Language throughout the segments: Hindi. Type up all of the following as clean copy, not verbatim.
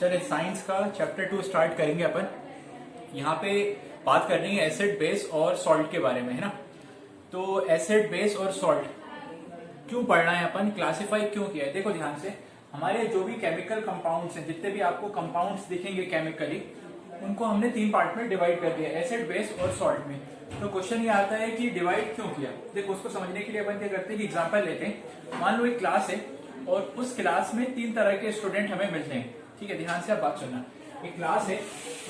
चलिए साइंस का चैप्टर 2 स्टार्ट करेंगे अपन। यहाँ पे बात करनी है एसिड बेस और सॉल्ट के बारे में, है ना। तो एसिड बेस और सॉल्ट क्यों पढ़ना है अपन, क्लासिफाई क्यों किया है। देखो ध्यान से, हमारे जो भी केमिकल कंपाउंड्स हैं, जितने भी आपको कंपाउंड्स दिखेंगे केमिकली, उनको हमने 3 पार्ट में डिवाइड कर दिया, एसिड बेस और सॉल्ट में। तो क्वेश्चन ये आता है कि डिवाइड क्यों किया। देखो उसको समझने के लिए अपन क्या करते हैं कि एग्जांपल लेते हैं। मान लो एक क्लास है और उस क्लास में 3 तरह के स्टूडेंट हमें मिलते हैं। ठीक है, ध्यान से आप बात सुनना। एक क्लास है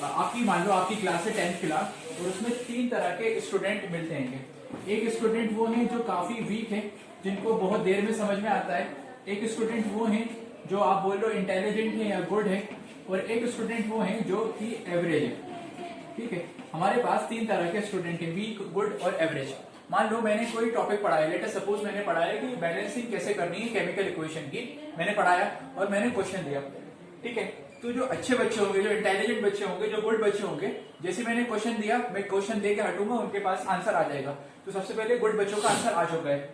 आपकी, मान लो आपकी क्लास है 10th क्लास, और उसमें 3 तरह के स्टूडेंट मिलते हैं। एक स्टूडेंट वो है जो काफी वीक है, जिनको बहुत देर में समझ में आता है। एक स्टूडेंट वो है जो आप बोल लो इंटेलिजेंट है या गुड है, और एक स्टूडेंट वो है जो कि एवरेज है। ठीक है, हमारे पास 3 तरह के स्टूडेंट हैं, वीक, गुड और एवरेज। मान लो मैंने कोई टॉपिक पढ़ाया, लेट अस सपोज मैंने पढ़ाया कि बैलेंसिंग कैसे करनी है केमिकल इक्वेशन की, मैंने पढ़ाया और मैंने क्वेश्चन दिया। ठीक है, तो जो अच्छे बच्चे होंगे, जो इंटेलिजेंट बच्चे होंगे, जो गुड बच्चे होंगे, जैसे मैंने क्वेश्चन दिया, मैं क्वेश्चन दे के हटूंगा, उनके पास आंसर आ जाएगा। तो सबसे पहले गुड बच्चों का आंसर आ चुका है।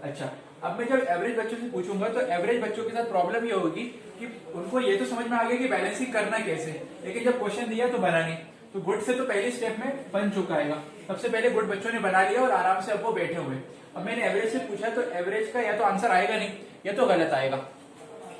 अच्छा, अब मैं जब एवरेज बच्चों से पूछूंगा तो एवरेज बच्चों के साथ प्रॉब्लम ये होगी कि उनको ये तो समझ में आ गया कि बैलेंसिंग करना कैसे, लेकिन जब क्वेश्चन दिया तो बना नहीं। तो गुड से तो पहले स्टेप में बन चुका है, सबसे पहले गुड बच्चों ने बना लिया और आराम से अब वो बैठे हुए। अब मैंने एवरेज से पूछा तो एवरेज का या तो आंसर आएगा नहीं या तो गलत आएगा।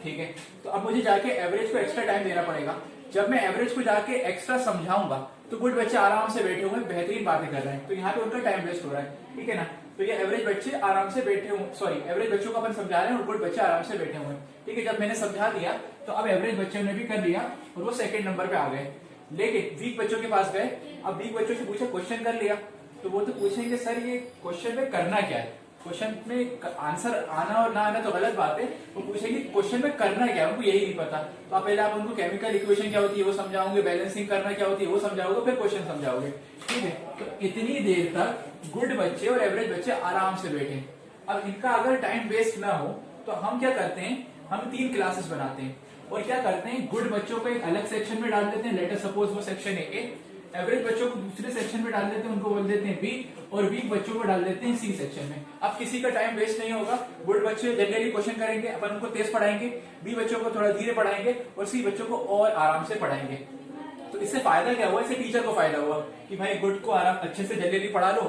ठीक है, तो अब मुझे जाके एवरेज को एक्स्ट्रा टाइम देना पड़ेगा। जब मैं एवरेज को जाके एक्स्ट्रा समझाऊंगा तो गुड बच्चे आराम से बैठे हुए बेहतरीन बातें कर रहे हैं, तो यहाँ पे उनका टाइम वेस्ट हो रहा है। ठीक है ना, तो ये एवरेज बच्चे आराम से बैठे हुए, सॉरी एवरेज बच्चों को अपन समझा रहे हैं और गुड बच्चे आराम से बैठे हुए हैं। ठीक है, जब मैंने समझा दिया तो अब एवरेज बच्चों ने भी कर लिया और वो सेकंड नंबर पे आ गए। लेकिन वीक बच्चों के पास गए, अब वीक बच्चों से पूछा, क्वेश्चन कर लिया, तो वो तो पूछेंगे सर ये क्वेश्चन में करना क्या है। क्वेश्चन में आंसर आना और ना आना तो गलत बात है, वो पूछेंगे क्वेश्चन में करना क्या है, उनको यही नहीं पता। तो आप पहले आप उनको केमिकल इक्वेशन क्या होती है वो समझाओगे, बैलेंसिंग करना क्या होती है वो समझाओगे, फिर क्वेश्चन समझाओगे। ठीक है, तो इतनी देर तक गुड बच्चे और एवरेज बच्चे आराम से बैठे। अब इनका अगर टाइम वेस्ट ना हो तो हम क्या करते हैं, हम 3 क्लासेस बनाते हैं और क्या करते हैं, गुड बच्चों को एक अलग सेक्शन में डाल देते हैं, लेट अस सपोज वो सेक्शन है ए। एवरेज बच्चों को दूसरे सेक्शन में डाल देते हैं, उनको बोल देते हैं बी, और वीक बच्चों को डाल देते हैं सी सेक्शन में। अब किसी का टाइम वेस्ट नहीं होगा, गुड बच्चे जनरली क्वेश्चन करेंगे, अपन उनको तेज पढ़ाएंगे, बी बच्चों को थोड़ा धीरे पढ़ाएंगे और सी बच्चों को और आराम से पढ़ाएंगे। तो इससे फायदा क्या हुआ, इससे टीचर को फायदा हुआ कि भाई गुड को आराम अच्छे से जल्दी पढ़ा लो,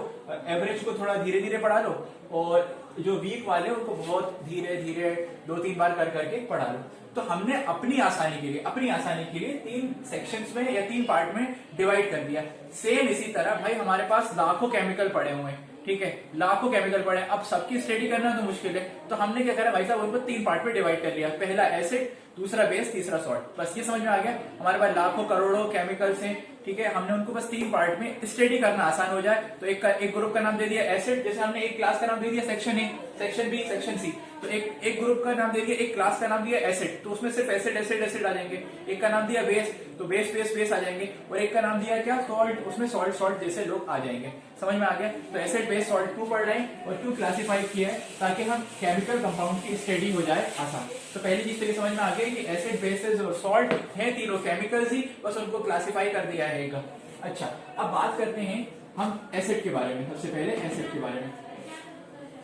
एवरेज को थोड़ा धीरे धीरे पढ़ा लो, और जो वीक वाले उनको बहुत धीरे धीरे 2-3 बार कर करके पढ़ा लो। तो हमने अपनी आसानी के लिए 3 सेक्शंस में या 3 पार्ट में डिवाइड कर दिया। सेम इसी तरह भाई हमारे पास लाखों केमिकल पड़े हुए हैं। ठीक है, लाखों केमिकल पड़े, अब सबकी स्टडी करना तो मुश्किल है, तो हमने क्या करा भाई साहब, उनको 3 पार्ट में डिवाइड कर लिया। पहला एसिड, दूसरा बेस, तीसरा सॉल्ट। बस ये समझ में आ गया, हमारे पास लाखों करोड़ों केमिकल्स हैं। ठीक है, हमने उनको बस 3 पार्ट में स्टडी करना आसान हो जाए। तो एक ग्रुप का नाम दे दिया एसिड, जैसे हमने एक क्लास का नाम दे दिया section A, section B, section C. तो एक ग्रुप का नाम दे दिया, एक क्लास का नाम दिया एसिड, तो उसमें सिर्फ एसिड एसिड एसिड आ जाएंगे। एक का नाम दिया बेस, तो बेस बेस बेस आ जाएंगे, और एक का नाम दिया क्या, सॉल्ट, उसमें सॉल्ट सॉल्ट जैसे लोग आ जाएंगे। समझ में आ गया। तो एसिड बेस सॉल्ट क्यों पढ़ रहे हैं और क्यों क्लासिफाई किया है, ताकि हम केमिकल कंपाउंड की स्टडी हो जाए आसान। तो पहली चीज तो ये समझ में आ गई कि एसिड बेसिस और सॉल्ट है तीनों केमिकल्स ही, बस उनको क्लासिफाई कर दिया है। अच्छा, अब बात करते हैं हम एसिड के बारे में। सबसे पहले एसिड के बारे में,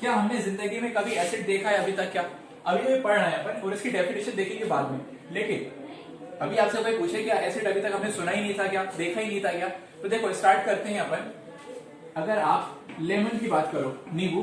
क्या हमने जिंदगी में कभी एसिड देखा है अभी तक? क्या अभी ये पढ़ रहे हैं अपन और इसकी डेफिनेशन देखेंगे बाद में। लेकिन अभी आपसे कोई पूछे क्या एसिड अभी तक हमने सुना ही नहीं था क्या, देखा ही नहीं था क्या? तो देखो स्टार्ट करते हैं अपन। अगर आप लेमन की बात करो, नींबू,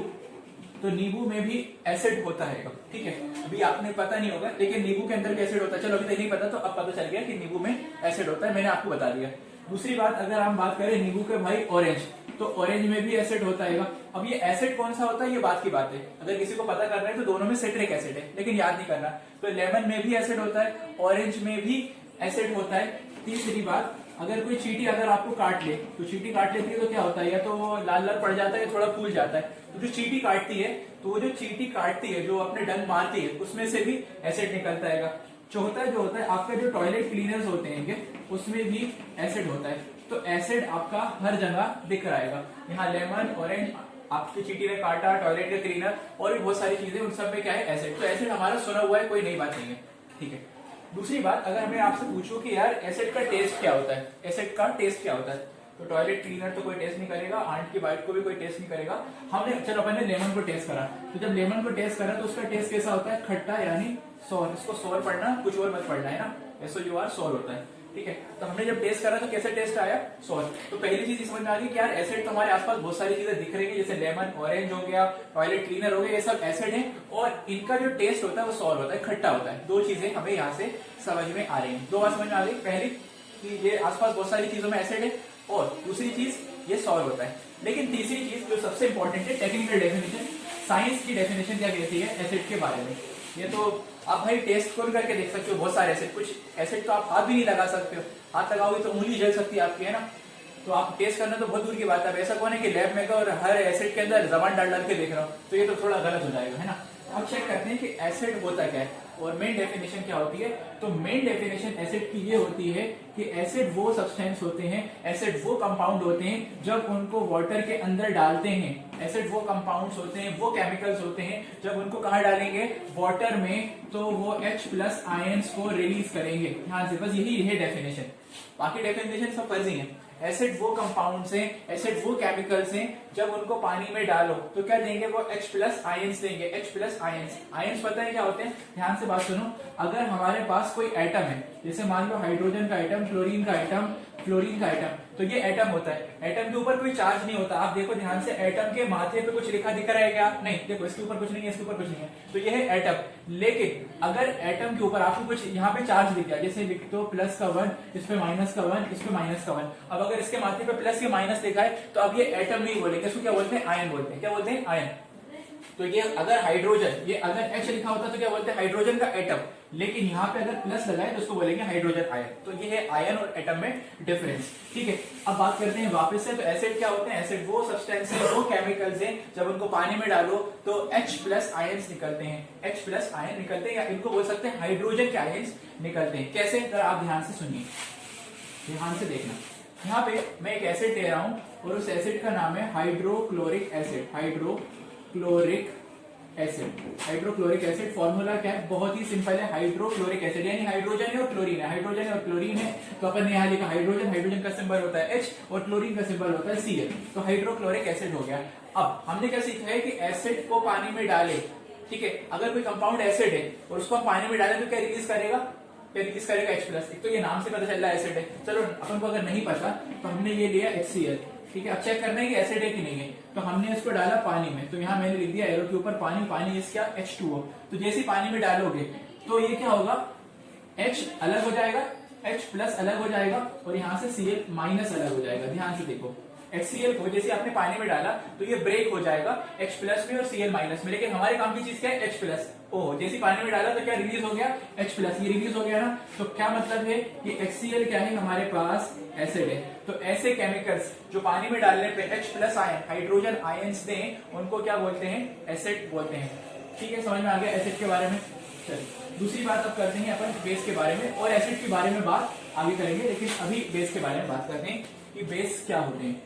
तो नींबू में भी एसिड होता है। ठीक है, अभी आपने पता नहीं होगा, लेकिन नींबू के अंदर भी एसिड होता है। चलो अभी तक नहीं पता, तो अब पता चल गया कि नींबू में एसिड होता है, मैंने आपको बता दिया। दूसरी बात, अगर हम बात करें नींबू के भाई ऑरेंज, तो ऑरेंज में भी एसिड होता है। अब ये एसिड कौन सा होता है ये बात की बात है, अगर किसी को पता करना है तो दोनों में सिट्रिक एसिड है, लेकिन याद नहीं करना। तो लेमन में भी एसिड होता है, ऑरेंज में भी एसिड होता है। तीसरी बात, अगर कोई चींटी अगर आपको काट ले, तो चींटी काट लेती है तो क्या होता है, या तो लाल लाल पड़ जाता है, थोड़ा फूल जाता है। तो जो चींटी काटती है, तो वो जो चींटी काटती है, जो अपने डंक मारती है, उसमें से भी एसिड निकलता है। चौथा जो होता है आपका, जो टॉयलेट क्लीनर्स होते हैं उसमें भी एसिड होता है। तो एसिड आपका हर जगह दिख रहा है, यहाँ लेमन, ऑरेंज, आपकी चींटी ने काटा, टॉयलेट का क्लीनर, और भी बहुत सारी चीजें, उन सब में क्या है, एसिड। तो एसिड हमारा सुना हुआ है, कोई नई बात नहीं है। ठीक है, दूसरी बात, अगर मैं आपसे पूछूं कि यार एसिड का टेस्ट क्या होता है, एसिड का टेस्ट क्या होता है, तो टॉयलेट क्लीनर तो कोई टेस्ट नहीं करेगा, आंट की बाइट को भी कोई टेस्ट नहीं करेगा। हमने चलो अपन ने लेमन को टेस्ट करा, तो जब लेमन को टेस्ट करा तो उसका टेस्ट कैसा होता है, खट्टा यानी सॉर। इसको सॉर पढ़ना, कुछ और मत पढ़ना, है ना। SOUR सॉर होता है। ठीक है, तो हमने जब टेस्ट करा तो कैसे टेस्ट आया, सॉर। तो पहली चीज समझ में आ गई कि यार एसिड तो हमारे आसपास बहुत सारी चीजें दिख रही है, जैसे लेमन, ऑरेंज हो गया, टॉयलेट क्लीनर हो गया, ये सब एसिड है और इनका जो टेस्ट होता है वो सॉर होता है, खट्टा होता है। दो चीजें हमें यहाँ से समझ में आ रही है, दो बात समझ में आ गई। पहली कि ये आसपास बहुत सारी चीजों में एसिड है और दूसरी चीज ये सॉर होता है। लेकिन तीसरी चीज जो सबसे इंपॉर्टेंट है, टेक्निकल डेफिनेशन, साइंस की डेफिनेशन क्या कहती है एसिड के बारे में। ये तो आप भाई टेस्ट कौन करके देख सकते हो, बहुत सारे एसिड, कुछ एसिड तो आप हाथ भी नहीं लगा सकते हो, हाथ लगाओगे तो उंगली जल सकती है आपकी, है ना। तो आप टेस्ट करना तो बहुत दूर की बात है। अब ऐसा कौन है कि लैब में और हर एसिड के अंदर जबान डाल डाल के देख रहा हूँ, तो ये तो थोड़ा गलत हो जाएगा, है ना। अब चेक करते हैं कि एसिड होता क्या है और मेन डेफिनेशन क्या होती है। तो मेन डेफिनेशन एसिड की ये होती है कि एसिड वो सब्सटेंस होते हैं, एसिड वो कंपाउंड होते हैं जब उनको वाटर के अंदर डालते हैं, एसिड वो कंपाउंड्स होते हैं, वो केमिकल्स होते हैं जब उनको कहाँ डालेंगे, वाटर में, तो वो H+ आयंस को रिलीज करेंगे। ध्यान से, बस यही है डेफिनेशन, बाकी डेफिनेशन सब फर्जी है। एसिड वो कंपाउंड्स हैं, एसिड वो केमिकल्स हैं जब उनको पानी में डालो तो क्या देंगे, वो H+ आयंस देंगे, H+ आयंस। आयंस पता है क्या होते हैं, ध्यान से बात सुनो। अगर हमारे पास कोई एटम है, जैसे मान लो हाइड्रोजन का एटम, क्लोरीन का एटम, फ्लोरीन का एटम, तो ये एटम होता है। एटम के ऊपर कोई चार्ज नहीं होता। आप देखो ध्यान से, एटम के माथे पे कुछ लिखा दिख रहा है क्या, नहीं, देखो इसके ऊपर कुछ नहीं है, इसके ऊपर कुछ नहीं है, तो ये है एटम। लेकिन अगर एटम के ऊपर आपको कुछ यहाँ पे चार्ज दिख गया, जैसे लिख दो प्लस का 1, इस पे माइनस का 1, इस पे माइनस का 1, अब अगर इसके माथे पे प्लस के माइनस लिखा है तो अब ये एटम नहीं बोलेंगे, इसको क्या बोलते हैं, आयन बोलते हैं। क्या बोलते हैं, आयन। तो ये अगर हाइड्रोजन, ये अगर H लिखा होता तो क्या बोलते हैं, हाइड्रोजन का एटम, लेकिन यहाँ पे अगर प्लस लगाए तो उसको बोलेंगे हाइड्रोजन आयन। तो ये है आयन और एटम में डिफरेंस। ठीक है, अब बात करते हैं वापस से। तो एसिड क्या होते हैं, एसिड वो सब्सटेंस है, वो केमिकल्स हैं जब उनको पानी में डालो तो H+ आयंस निकलते हैं, H+ आयन निकलते हैं, या इनको बोल सकते हैं हाइड्रोजन के आयंस निकलते हैं। कैसे, अगर आप ध्यान से सुनिए, ध्यान से देखना। यहाँ पे मैं एक एसिड ले रहा हूँ और उस एसिड का नाम है hydrochloric acid. Hydrochloric acid, hydrochloric acid formula क्या है, बहुत ही सिंपल है। हाइड्रोक्लोरिक एसिड यानी हाइड्रोजन है और क्लोरीन है, हाइड्रोजन है और क्लोरीन है, तो अपन ने यहाँ लिखा हाइड्रोजन, हाइड्रोजन का सिंबल होता है H और क्लोरीन का सिंबल होता है Cl, तो हाइड्रोक्लोरिक एसिड हो गया। अब हमने क्या सीखा है कि एसिड को पानी में डाले, ठीक है, अगर कोई कंपाउंड एसिड है और उसको हम पानी में डालें तो क्या रिलीज करेगा, रिलीज करेगा H+। एक तो ये नाम से पता चल रहा है एसिड है। चलो अपन को अगर नहीं पता तो हमने ये लिया HCl, ठीक है। अब चेक करना है कि एसिड है कि नहीं है, तो हमने इसको डाला पानी में, तो यहाँ मैंने लिख दिया एरो के ऊपर पानी, पानी इज क्या, H2O। तो जैसे ही पानी में डालोगे तो ये क्या होगा, H अलग हो जाएगा, H+ अलग हो जाएगा और यहाँ से Cl- अलग हो जाएगा। ध्यान से देखो, HCl को जैसे आपने पानी में डाला तो ये ब्रेक हो जाएगा H+ में और Cl- में, लेकिन हमारे काम की चीज क्या है, H+। ओ, जैसे पानी में डाला तो क्या रिलीज हो गया, H+, ये रिलीज हो गया ना। तो क्या मतलब है कि HCl क्या है, हमारे पास एसिड है। तो ऐसे केमिकल्स जो पानी में डालने पे H+ आयन, हाइड्रोजन आयंस दें, उनको क्या बोलते हैं, एसिड बोलते हैं। ठीक है, समझ में आ गया एसिड के बारे में। चलिए दूसरी बात अब करते हैं अपन बेस के बारे में, और एसिड के बारे में बात आगे करेंगे, लेकिन अभी बेस के बारे में बात करते हैं कि बेस क्या होते हैं,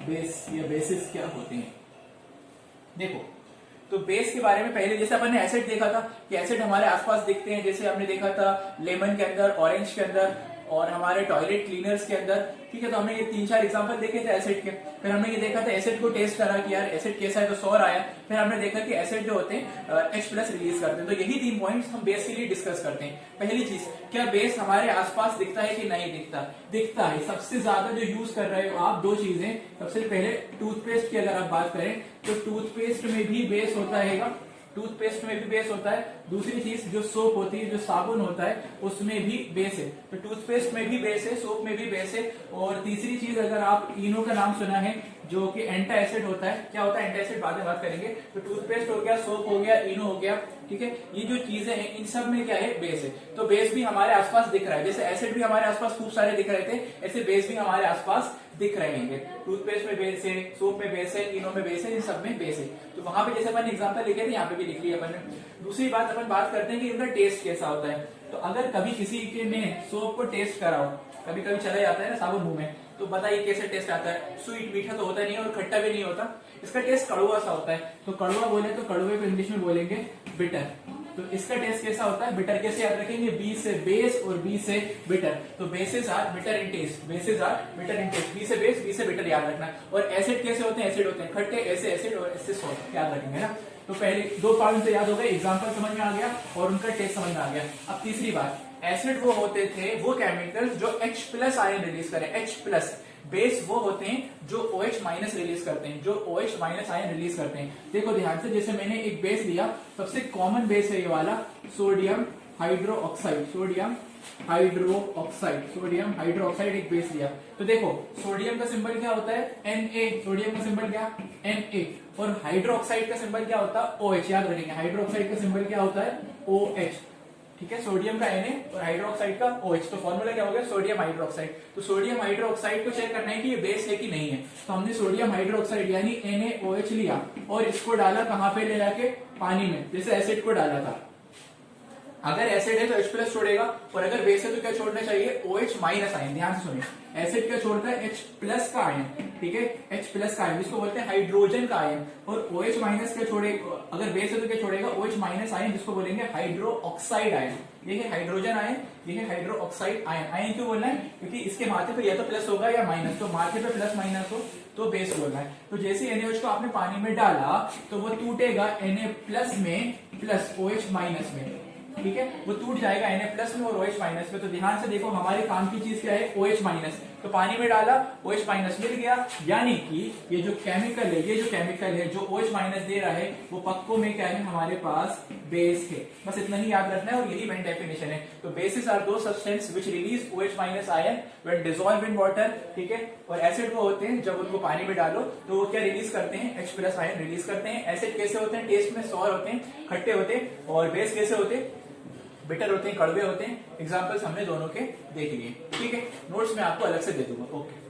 बेस या बेसिस क्या होते हैं। देखो, तो बेस के बारे में पहले जैसे अपन ने एसिड देखा था कि एसिड हमारे आसपास दिखते हैं, जैसे हमने देखा था लेमन के अंदर, ऑरेंज के अंदर और हमारे टॉयलेट क्लीनर्स के अंदर। ठीक है, तो हमने ये 3-4 एग्जांपल देखे थे एसिड के। फिर हमने ये देखा था एसिड को टेस्ट करा कि यार एसिड कैसा है, तो सॉर आया। फिर हमने देखा कि एसिड जो होते हैं H+ रिलीज करते हैं। तो यही 3 पॉइंट्स हम बेस के लिए डिस्कस करते हैं। पहली चीज, क्या बेस हमारे आसपास दिखता है कि नहीं दिखता, दिखता है। सबसे ज्यादा जो यूज कर रहे हो आप, दो चीजें, सबसे पहले टूथपेस्ट की अगर आप बात करें तो टूथपेस्ट में भी बेस होता है, टूथपेस्ट में भी बेस होता है। दूसरी चीज, जो सोप होती है, जो साबुन होता है, उसमें भी बेस है। तो टूथपेस्ट में भी बेस है, सोप में भी बेस है। और तीसरी चीज, अगर आप इनो का नाम सुना है, जो कि एंटा एसिड होता है। क्या होता है एंटा एसिड, बाद में बात करेंगे। तो टूथपेस्ट हो गया, सोप हो गया, इनो हो गया, ठीक है। ये जो चीजें हैं इन सब में क्या है, बेस है। तो बेस भी हमारे आसपास दिख रहा है, जैसे एसिड भी हमारे आसपास खूब सारे दिख रहे थे, ऐसे बेस भी हमारे आसपास दिख रहे हैं। टूथपेस्ट में बेस है, सोप में बेस है, इनो में बेस है, इन सब में बेस है। तो वहां पे जैसे अपन एग्जांपल लिखे थे, यहाँ पे भी लिख लिया अपन ने। दूसरी बात, अपन बात करते हैं कि इनका टेस्ट कैसा होता है। तो अगर कभी किसी के ने सोप को टेस्ट करा हो, कभी कभी चला जाता है ना साबुन मुंह में, तो बताइए कैसे टेस्ट आता है। स्वीट, मीठा तो होता नहीं है और खट्टा भी नहीं होता, इसका टेस्ट कड़वा सा होता है। तो कड़वा बोले तो कड़वे को इंग्लिश में बोलेंगे बिटर। तो इसका टेस्ट कैसा होता है, बिटर। कैसे याद रखेंगे, बी से बेस और बी से बिटर। तो bases are bitter in taste, bases are bitter in taste. B से बेस, बी से बिटर याद रखना। और एसिड कैसे होते हैं, एसिड होते हैं खट्टे, ऐसे एसिड और ऐसे सॉल्ट, याद रखेंगे ना। तो पहले 2 पॉइंट तो याद हो गए, एग्जाम्पल समझ में आ गया और उनका टेस्ट समझ में आ गया। अब तीसरी बात, एसिड वो होते थे वो केमिकल्स जो H प्लस आयन रिलीज करें, H प्लस। बेस वो होते हैं जो OH माइनस रिलीज करते हैं, जो OH माइनस आयन रिलीज करते हैं। देखो ध्यान से, जैसे मैंने एक बेस लिया, सबसे कॉमन बेस है ये वाला सोडियम हाइड्रोक्साइड, सोडियम हाइड्रोक्साइड एक बेस लिया। तो देखो सोडियम का सिंबल क्या होता है, Na, सोडियम का सिंबल क्या, Na, और हाइड्रोक्साइड का सिंबल क्या होता है, OH। याद रखेंगे हाइड्रोक्साइड का सिंबल क्या होता है, OH। ठीक है, सोडियम का Na और हाइड्रोक्साइड का OH। तो फॉर्मूला क्या हो गया, सोडियम हाइड्रोक्साइड। तो सोडियम हाइड्रोक्साइड को चेक करना है कि ये बेस है कि नहीं है। तो हमने सोडियम हाइड्रोक्साइड यानी NaOH लिया और इसको डाला कहां पे, ले जाके पानी में, जैसे एसिड को डाला था। अगर एसिड है तो H प्लस छोड़ेगा, और अगर बेस है तो क्या छोड़ना चाहिए, OH माइनस आयन। ध्यान से सुनिए, एसिड क्या छोड़ता है, H प्लस का आयन। ठीक है, H प्लस का आयन जिसको बोलते हैं हाइड्रोजन का आयन, और OH माइनस क्या छोड़ेगा, अगर बेस है तो क्या छोड़ेगा, OH माइनस आयन जिसको बोलेंगे हाइड्रो ऑक्साइड आयन। ये है हाइड्रोजन आयन, ये है हाइड्रो ऑक्साइड आयन। आयन क्यों बोलना है, क्योंकि इसके माथे पे या तो प्लस होगा या माइनस, तो माथे पे प्लस माइनस हो तो बेस बोलना है। तो जैसे NaOH को आपने पानी में डाला तो वो टूटेगा Na प्लस में प्लस OH माइनस में। ठीक है, वो टूट जाएगा Na प्लस में और OH माइनस में। तो ध्यान से देखो, हमारे काम की चीज क्या है, OH माइनस। तो पानी में डाला, OH माइनस मिल गया, यानी कि ये जो केमिकल है, ये जो केमिकल है जो OH माइनस दे रहा है, वो पक्कों में क्या है, हमारे पास बेस है। बस इतना ही याद रखना है, और यही मेन डेफिनेशन है। तो बेसिस आर दो substance which release OH minus ion when dissolve in water. ठीक है, और एसिड वो होते हैं जब उनको पानी में डालो तो वो क्या रिलीज करते हैं, H प्लस आयन रिलीज करते हैं। एसिड कैसे होते हैं, टेस्ट में सॉर होते हैं, खट्टे होते हैं, और बेस कैसे होते हैं, बिटर होते हैं, कड़वे होते हैं। एग्जांपल्स हमने दोनों के देख लिए। ठीक है, नोट्स में आपको अलग से दे दूंगा। ओके।